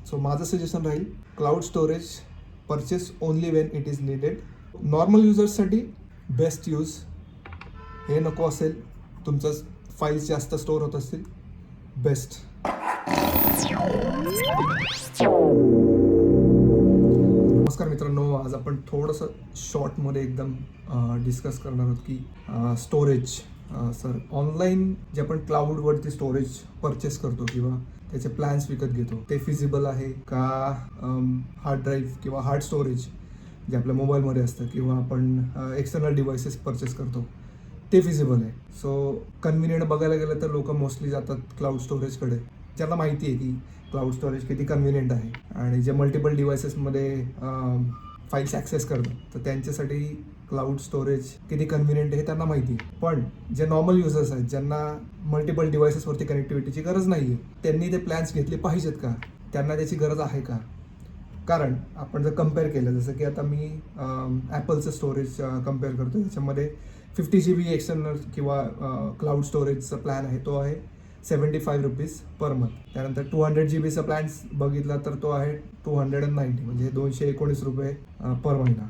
So माझं suggestion राहील cloud storage purchase only when it is needed. Normal युजर्ससाठी best use. हे नको असेल, तुमचं फाईल्स जास्त स्टोअर होत असतील, बेस्ट. नमस्कार मित्रांनो, आज आपण थोडंसं शॉर्टमध्ये एकदम डिस्कस करणार आहोत की स्टोरेज. सर, ऑनलाईन जे आपण क्लाउडवरती स्टोरेज परचेस करतो किंवा त्याचे प्लॅन्स विकत घेतो, ते फिजिबल आहे का? हार्ड ड्राईव्ह किंवा हार्ड स्टोरेज जे आपल्या मोबाईलमध्ये असतं किंवा आपण एक्सटर्नल डिव्हायसेस परचेस करतो, ते फिजिबल आहे. सो कन्व्हिनियंट बघायला गेलं तर लोक मोस्टली जातात क्लाउड स्टोरेजकडे, ज्यांना माहिती आहे की क्लाउड स्टोरेज किती कन्व्हिनियंट आहे. आणि जे मल्टिपल डिव्हायसेसमध्ये फाईल्स ॲक्सेस करतात, तर त्यांच्यासाठी क्लाउड स्टोरेज किती कन्व्हिनियंट आहे हे त्यांना माहिती आहे. पण जे नॉर्मल युजर्स आहेत, ज्यांना मल्टिपल डिव्हायसेसवरती कनेक्टिव्हिटीची गरज नाही आहे, त्यांनी ते प्लॅन्स घेतले पाहिजेत का? त्यांना त्याची गरज आहे का? कारण आपण जर कम्पेअर केलं, जसं की आता मी ॲपलचं स्टोरेज कम्पेअर करतो, त्याच्यामध्ये 50 GB एक्सटर्नल किंवा क्लाउड स्टोरेजचा प्लॅन आहे, तो आहे ₹75 पर मंथ. त्यानंतर 200 GBचा प्लॅन बघितला तर तो आहे $290, म्हणजे ₹219 पर महिना.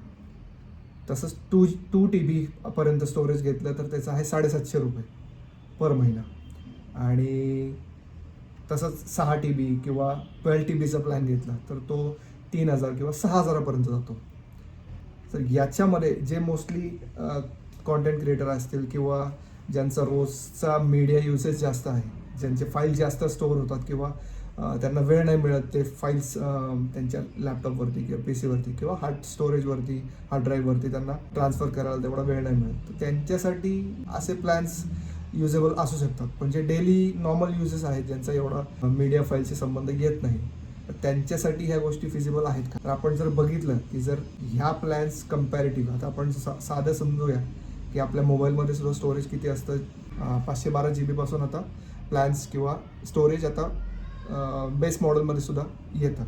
तसंच 2 TB पर्यंत स्टोरेज घेतलं तर त्याचं आहे ₹750 पर महिना. आणि तसंच 6 TB किंवा 12 TBचा प्लॅन घेतला तर तो 3,000 किंवा 6,000 पर्यंत जातो. तर याच्यामध्ये जे मोस्टली कॉन्टेंट क्रिएटर असतील किंवा ज्यांचा रोजचा मीडिया युसेज जास्त आहे, ज्यांचे फाईल जास्त स्टोअर होतात किंवा त्यांना वेळ नाही मिळत ते फाईल्स त्यांच्या लॅपटॉपवरती किंवा PC वरती किंवा हार्ड ड्राईव्हवरती त्यांना ट्रान्सफर करायला तेवढा वेळ नाही मिळत, तर त्यांच्यासाठी असे प्लॅन्स युजेबल असू शकतात. पण जे डेली नॉर्मल युजेस आहेत, ज्यांचा एवढा मीडिया फाईलशी संबंध येत नाही, तर त्यांच्यासाठी ह्या गोष्टी फिजिबल आहेत का? तर आपण जर बघितलं की जर ह्या प्लॅन्स कम्पॅरेटिव्ह, आता आपण साधं समजूया की आपल्या मोबाईलमध्ये सुद्धा स्टोरेज किती असतं, 512 GB पासून आता प्लॅन्स किंवा स्टोरेज आता बेस मॉडेलमध्ये सुद्धा येतं.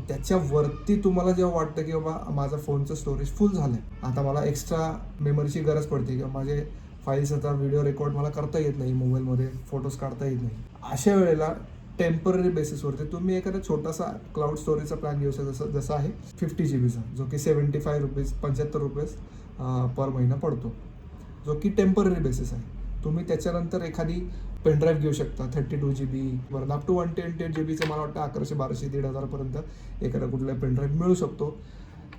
त्याच्यावरती तुम्हाला जेव्हा वाटतं की बाबा माझा फोनचं स्टोरेज फुल झालं आहे, आता मला एक्स्ट्रा मेमरीची गरज पडते किंवा माझे फाईल्स आता व्हिडिओ रेकॉर्ड मला करता येत नाही, मोबाईलमध्ये फोटोज काढता येत नाही, अशा वेळेला टेम्पररी बेसिसवरती तुम्ही एखादा छोटासा क्लाउड स्टोरेजचा प्लॅन घेऊ शकता, जसा आहे 50 GBचा, जो की ₹75 पर महिना पडतो, जो की टेम्पररी बेसिस आहे. तुम्ही त्याच्यानंतर एखादी पेनड्राईव्ह घेऊ शकता 32 GB वरून अप टू 128 GBचं, मला वाटतं 1100-1200 1,500 पर्यंत एखादा कुठला पेनड्राईव्ह मिळू शकतो,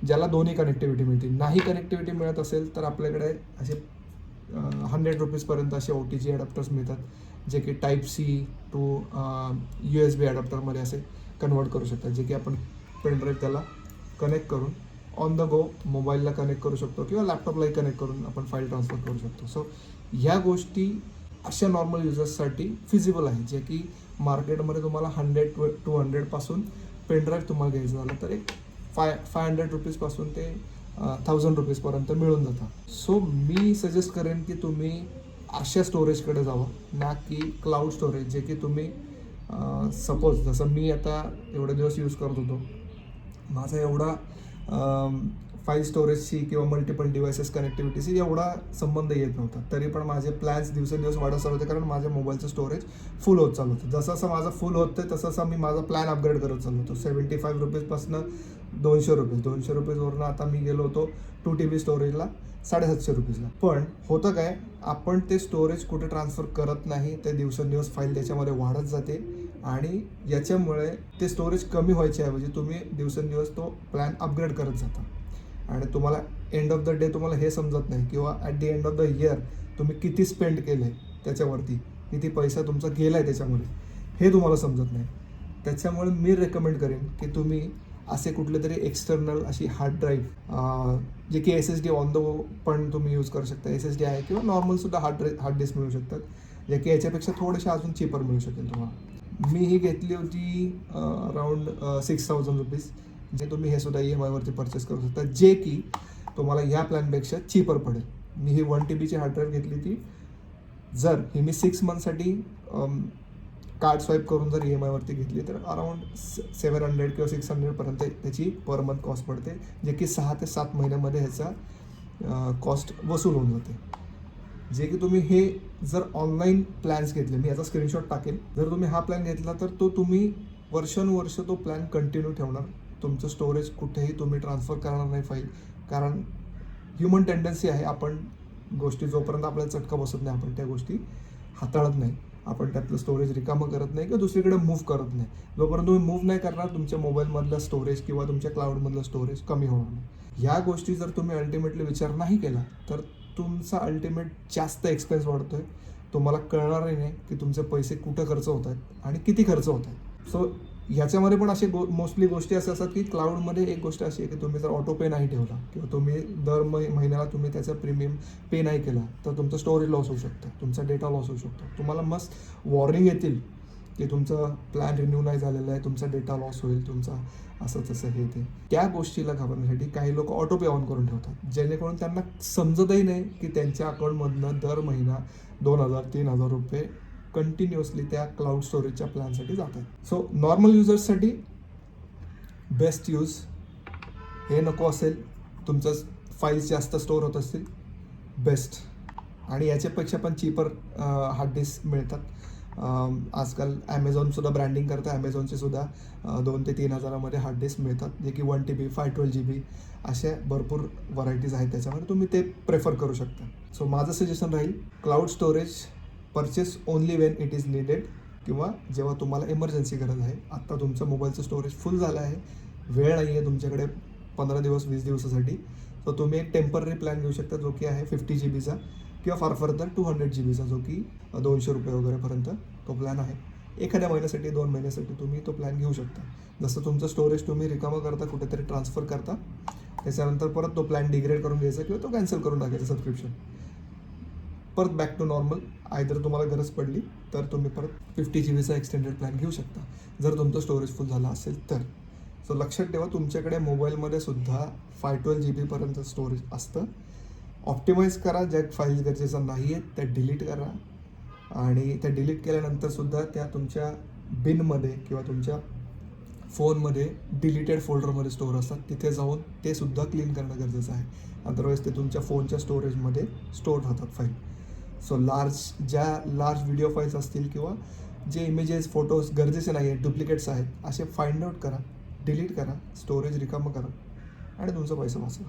ज्याला दोन्ही कनेक्टिव्हिटी मिळते. नाही कनेक्टिव्हिटी मिळत असेल तर आपल्याकडे असे ₹100 पर्यंत असे OTG ॲडॅप्टर्स मिळतात, जे की Type-C टू USB ॲडॅप्टरमध्ये असे कन्वर्ट करू शकतात, जे की आपण पेनड्राईव्ह त्याला कनेक्ट करून ऑन द गो मोबाईलला कनेक्ट करू शकतो किंवा लॅपटॉपलाही कनेक्ट करून आपण फाईल ट्रान्सफर करू शकतो. सो ह्या गोष्टी अशा नॉर्मल युजर्ससाठी फिजिबल आहे, जे की मार्केटमध्ये तुम्हाला 100-200 पासून पेनड्राईव्ह तुम्हाला घ्यायचं झालं तर एक ₹500 पासून ते ₹1,000 पर्यंत मिळून जातात. सो मी सजेस्ट करेन की तुम्ही अशा स्टोरेजकडे जावं, ना की क्लाउड स्टोरेज, जे की तुम्ही सपोज जसं मी आता एवढे दिवस यूज करत होतो, माझा एवढा फाईल स्टोरेजशी किंवा मल्टिपल डिव्हायसेस कनेक्टिव्हिटीशी एवढा संबंध येत नव्हता, तरी पण माझे प्लॅन्स दिवसेंदिवस वाढत चालू होते, कारण माझ्या मोबाईलचं स्टोरेज फुल होत चालू होतं. जसं माझं फुल होतं तसं मी माझा प्लॅन अपग्रेड करत चाललो होतो. ₹75 पासून ₹200वरून आता मी गेलो होतो 2 TB स्टोरेजला ₹750. पण होतं काय, आपण ते स्टोरेज कुठे ट्रान्सफर करत नाही, ते दिवसेंदिवस फाईल त्याच्यामध्ये वाढत जाते आणि याच्यामुळे ते स्टोरेज कमी व्हायच्या ऐवजी तुम्ही दिवसेंदिवस तो प्लॅन अपग्रेड करत जाता आणि तुम्हाला एंड ऑफ द डे तुम्हाला हे समजत नाही किंवा at the end of the year तुम्ही किती स्पेंड केलं आहे त्याच्यावरती, किती पैसा तुमचा गेला आहे त्याच्यामध्ये, हे तुम्हाला समजत नाही. त्याच्यामुळे मी रेकमेंड करेन की तुम्ही असे कुठले तरी एक्सटर्नल अशी हार्ड ड्राईव्ह, जे की SSD ऑन द पण तुम्ही यूज करू शकता, SSD आहे किंवा नॉर्मलसुद्धा हार्ड डिस्क मिळू शकतात, जे की याच्यापेक्षा थोडेसे अजून चीपर मिळू शकेल तुम्हाला. मी ही घेतली होती अराउंड ₹6,000, जे तुम्ही हे सुद्धा EMIवरती परचेस करू शकता, जे की तुम्हाला ह्या प्लॅनपेक्षा चीपर पडेल. मी ही 1 TBची हार्ड ड्राईव्ह घेतली ती, जर ही मी 6 मंथसाठी कार्ड स्वाईप करून जर EMIवरती घेतली तर अराउंड 700 किंवा 600 पर्यंत त्याची पर मंथ कॉस्ट पडते, जे की 6 ते 7 महिन्यामध्ये ह्याचा कॉस्ट वसूल होऊन जाते. जे की तुम्ही हे जर ऑनलाईन प्लॅन्स घेतले, मी याचा स्क्रीनशॉट टाकेन, जर तुम्ही हा प्लॅन घेतला तर तो तुम्ही वर्षानुवर्ष तो प्लॅन कंटिन्यू ठेवणार. तुमचं स्टोरेज कुठेही तुम्ही ट्रान्सफर करणार नाही फाईल, कारण ह्युमन टेंडन्सी आहे, आपण गोष्टी जोपर्यंत आपल्याला चटका बसत नाही आपण त्या गोष्टी हाताळत नाही, आपण त्यातलं स्टोरेज रिकामं करत नाही किंवा दुसरीकडे मूव्ह करत नाही. जोपर्यंत तुम्ही मूव्ह नाही करणार तुमच्या मोबाईलमधलं स्टोरेज किंवा तुमच्या क्लाउडमधलं स्टोरेज कमी होणार नाही. ह्या गोष्टी जर तुम्ही अल्टिमेटली विचार नाही केला तर तुमचा अल्टिमेट जास्त एक्सपेन्स वाढतोय, तुम्हाला कळणारही नाही की तुमचे पैसे कुठं खर्च होत आहेत आणि किती खर्च होत आहेत. सो ह्याच्यामध्ये पण असे मोस्टली गोष्टी असे असतात की क्लाउडमध्ये एक गोष्ट अशी आहे की तुम्ही जर ऑटो पे नाही ठेवला किंवा तुम्ही दर महिन्याला तुम्ही त्याचा प्रीमियम पे नाही केला तर तुमचं स्टोरेज लॉस होऊ शकतं, तुमचा डेटा लॉस होऊ शकतो. तुम्हाला मस्त वॉर्निंग येतील की तुमचं प्लॅन रिन्यू नाही झालेलं आहे, तुमचा डेटा लॉस होईल, तुमचा असं तसं हे ते. त्या गोष्टीला घाबरण्यासाठी काही लोक ऑटो पे ऑन करून ठेवतात, जेणेकरून त्यांना समजतही नाही की त्यांच्या अकाउंटमधनं दर महिना 2,000-3,000 रुपये कंटिन्युअसली त्या क्लाउड स्टोरेजच्या प्लॅनसाठी जात आहेत. सो नॉर्मल युजर्ससाठी बेस्ट यूज हे नको असेल, तुमचं फाईल्स जास्त स्टोअर होत असतील, बेस्ट. आणि याच्यापेक्षा पण चीपर हार्ड डिस्क मिळतात. आजकाल ॲमेझॉनसुद्धा ब्रँडिंग करतं, ॲमेझॉनचे सुद्धा 2,000 ते 3,000मध्ये हार्ड डिस्क मिळतात, जे की 1 TB 512 GB अशा भरपूर व्हरायटीज आहेत त्याच्यामध्ये, तुम्ही ते प्रेफर करू शकता. सो माझं सजेशन राहील cloud storage purchase only when it is needed, किंवा जेव्हा तुम्हाला इमर्जन्सी गरज आहे. आत्ता तुमचं मोबाईलचं स्टोरेज फुल झालं आहे, वेळ नाही आहे तुमच्याकडे 15 दिवस 20 दिवसासाठी, तर तुम्ही एक टेम्पररी प्लॅन घेऊ शकता जो की आहे 50 GBचा किंवा फार फर्दर 200 GBचा, जो की ₹200 वगैरेपर्यंत तो प्लॅन आहे. एखाद्या महिन्यासाठी 2 महिन्यासाठी तुम्ही तो प्लॅन घेऊ शकता. जसं तुमचं स्टोरेज तुम्ही रिकामं करता, कुठेतरी ट्रान्सफर करता, त्याच्यानंतर परत तो प्लॅन डिग्रेड करून घ्यायचा किंवा तो कॅन्सल करून टाकायचा सबस्क्रिप्शन, परत बॅक टू नॉर्मल. आयदर तुम्हाला गरज पडली तर तुम्ही परत 50 GBचा एक्सटेंडेड प्लॅन घेऊ शकता जर तुमचं स्टोरेज फुल झालं असेल तर. सो लक्षात ठेवा तुमच्याकडे मोबाईलमध्ये सुद्धा 512 GB स्टोरेज असतं. ऑप्टिमाइज करा, ज्या फाईल्स गरजेच्या नाही आहेत त्या डिलीट करा, आणि त्या डिलीट केल्यानंतरसुद्धा त्या तुमच्या बिनमध्ये किंवा तुमच्या फोनमध्ये डिलीटेड फोल्डरमध्ये स्टोअर असतात, तिथे जाऊन ते सुद्धा क्लीन करणं गरजेचं आहे. अदरवाईज ते तुमच्या फोनच्या स्टोरेजमध्ये स्टोअर राहतात फाईल. सो ज्या लार्ज व्हिडिओ फाईल्स असतील किंवा जे इमेजेस फोटोज गरजेचे नाही आहेत, डुप्लिकेट्स आहेत, असे फाइंड आउट करा, डिलीट करा, स्टोरेज रिकामं करा आणि तुमचं पैसा वाचवा.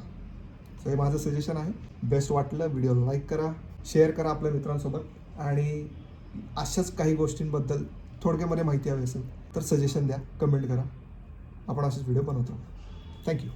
सो हे माझं सजेशन आहे. बेस्ट वाटलं व्हिडिओला लाईक करा, शेअर करा आपल्या मित्रांसोबत, आणि अशाच काही गोष्टींबद्दल थोडक्यामध्ये माहिती हवी असेल तर सजेशन द्या, कमेंट करा, आपण असेच व्हिडिओ बनवतो. थँक्यू.